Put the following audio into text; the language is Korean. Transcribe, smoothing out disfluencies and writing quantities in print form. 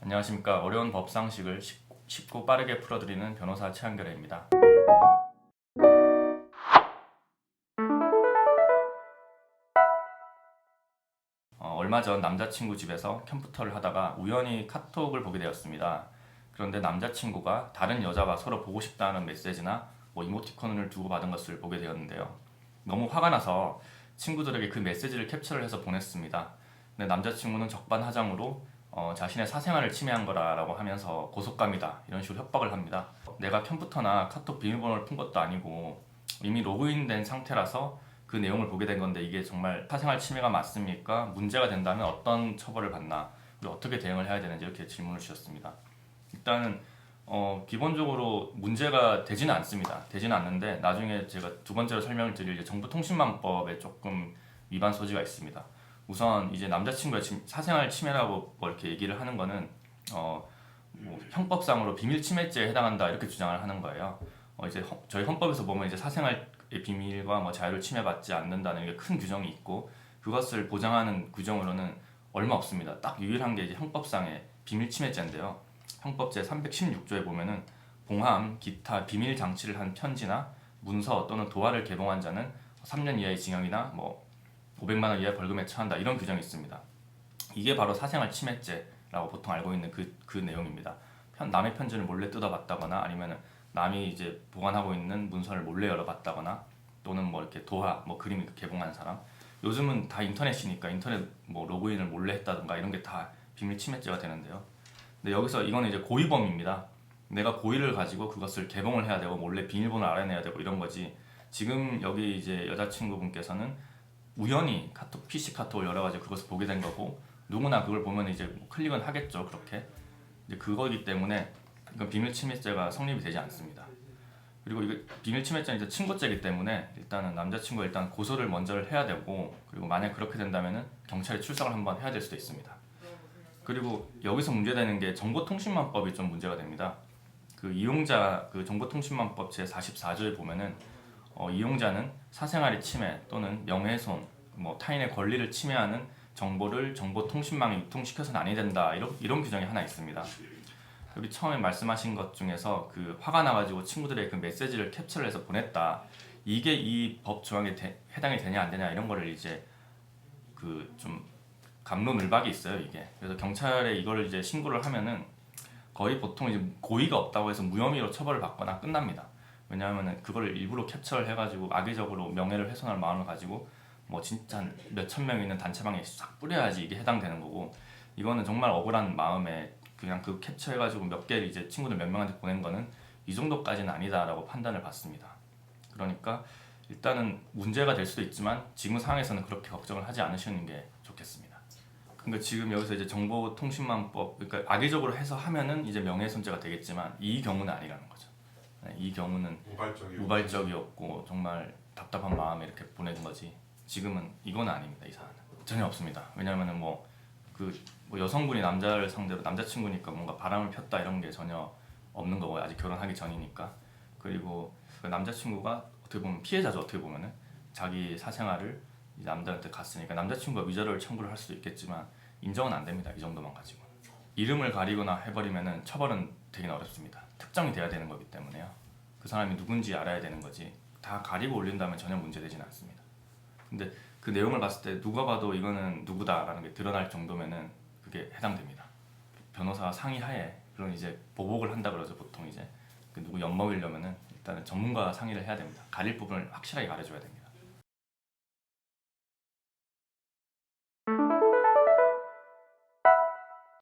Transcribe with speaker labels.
Speaker 1: 안녕하십니까. 어려운 법상식을 쉽고 빠르게 풀어드리는 변호사 최한결입니다. 얼마 전 남자친구 집에서 컴퓨터를 하다가 우연히 카톡을 보게 되었습니다. 그런데 남자친구가 다른 여자와 서로 보고 싶다는 메시지나 이모티콘을 주고받은 것을 보게 되었는데요. 너무 화가 나서 친구들에게 그 메시지를 캡처를 해서 보냈습니다. 근데 남자친구는 적반하장으로 자신의 사생활을 침해한 거라고 하면서 고속감이다 이런 식으로 협박을 합니다. 내가 컴퓨터나 카톡 비밀번호를 푼 것도 아니고 이미 로그인된 상태라서 그 내용을 보게 된 건데 이게 정말 사생활 침해가 맞습니까? 문제가 된다면 어떤 처벌을 받나? 그리고 어떻게 대응을 해야 되는지 이렇게 질문을 주셨습니다. 일단은 기본적으로 문제가 되지는 않습니다. 되지는 않는데 나중에 제가 두 번째로 설명을 드릴 정보통신망법에 조금 위반 소지가 있습니다. 우선 이제 남자친구의 사생활 침해라고 이렇게 얘기를 하는 거는 형법상으로 비밀 침해죄에 해당한다 이렇게 주장을 하는 거예요. 이제 저희 헌법에서 보면 이제 사생활의 비밀과 자유를 침해받지 않는다는 게 큰 규정이 있고 그것을 보장하는 규정으로는 얼마 없습니다. 딱 유일한 게 이제 형법상의 비밀 침해죄인데요. 형법 제 316조에 보면은 봉함, 기타 비밀 장치를 한 편지나 문서 또는 도화를 개봉한 자는 3년 이하의 징역이나 500만 원 이하의 벌금에 처한다 이런 규정이 있습니다. 이게 바로 사생활 침해죄라고 보통 알고 있는 그 내용입니다. 남의 편지를 몰래 뜯어봤다거나 아니면 남이 이제 보관하고 있는 문서를 몰래 열어봤다거나 또는 이렇게 도화, 그림 개봉한 사람. 요즘은 다 인터넷이니까 인터넷 로그인을 몰래 했다든가 이런 게 다 비밀 침해죄가 되는데요. 근데 여기서 이거는 이제 고의범입니다. 내가 고의를 가지고 그것을 개봉을 해야 되고 몰래 비밀번호를 알아내야 되고 이런 거지. 지금 여기 이제 여자친구분께서는 우연히 PC 카톡을 열어가지고 그것을 보게 된 거고 누구나 그걸 보면 이제 클릭은 하겠죠. 그렇게 이제 그거이기 때문에 이건 비밀 침해죄가 성립이 되지 않습니다. 그리고 이거 비밀 침해죄는 이제 친고죄이기 때문에 일단은 남자친구가 일단 고소를 먼저 해야 되고 그리고 만약 그렇게 된다면은 경찰에 출석을 한번 해야 될 수도 있습니다. 그리고 여기서 문제되는 게 정보통신망법이 좀 문제가 됩니다. 그 이용자 정보통신망법 제 44조에 보면은 이용자는 사생활의 침해 또는 명예훼손, 타인의 권리를 침해하는 정보를 정보통신망에 유통시켜서는 아니 된다 이런 규정이 하나 있습니다. 여기 처음에 말씀하신 것 중에서 그 화가 나가지고 친구들의 그 메시지를 캡처를 해서 보냈다. 이게 이 법 조항에 해당이 되냐 안 되냐 이런 거를 이제 그 좀 갑론을박이 있어요 이게. 그래서 경찰에 이거를 이제 신고를 하면은 거의 보통 이제 고의가 없다고 해서 무혐의로 처벌을 받거나 끝납니다. 왜냐하면은 그걸 일부러 캡처를 해가지고 악의적으로 명예를 훼손할 마음을 가지고 진짜 몇천 명 있는 단체방에 싹 뿌려야지 이게 해당되는 거고 이거는 정말 억울한 마음에 그냥 그 캡처해가지고 몇 개를 이제 친구들 몇 명한테 보낸 거는 이 정도까지는 아니다라고 판단을 받습니다. 그러니까 일단은 문제가 될 수도 있지만 지금 상황에서는 그렇게 걱정을 하지 않으시는 게 좋겠습니다. 그러니까 지금 여기서 이제 정보통신망법 그러니까 악의적으로 해서 하면은 이제 명예훼손죄가 되겠지만 이 경우는 아니라는 거죠. 이 경우는 우발적이었고 정말 답답한 마음에 이렇게 보내는 거지. 지금은 이건 아닙니다. 이 사안은 전혀 없습니다. 왜냐하면은 여성분이 남자를 상대로 남자친구니까 뭔가 바람을 폈다 이런 게 전혀 없는 거고 아직 결혼하기 전이니까. 그리고 그 남자친구가 어떻게 보면 피해자죠. 어떻게 보면은 자기 사생활을 남자한테 갔으니까 남자친구가 위자료를 청구를 할 수도 있겠지만 인정은 안 됩니다. 이 정도만 가지고 이름을 가리거나 해버리면은 처벌은 되긴 어렵습니다. 특정이 돼야 되는 거기 때문에요. 그 사람이 누군지 알아야 되는 거지 다 가리고 올린다면 전혀 문제되지는 않습니다. 근데 그 내용을 봤을 때 누가 봐도 이거는 누구다라는 게 드러날 정도면은 그게 해당됩니다. 변호사가 상의하에 그런 이제 보복을 한다 그러죠. 보통 이제 그 누구 엿먹이려면은 일단은 전문가와 상의를 해야 됩니다. 가릴 부분을 확실하게 가려줘야 됩니다.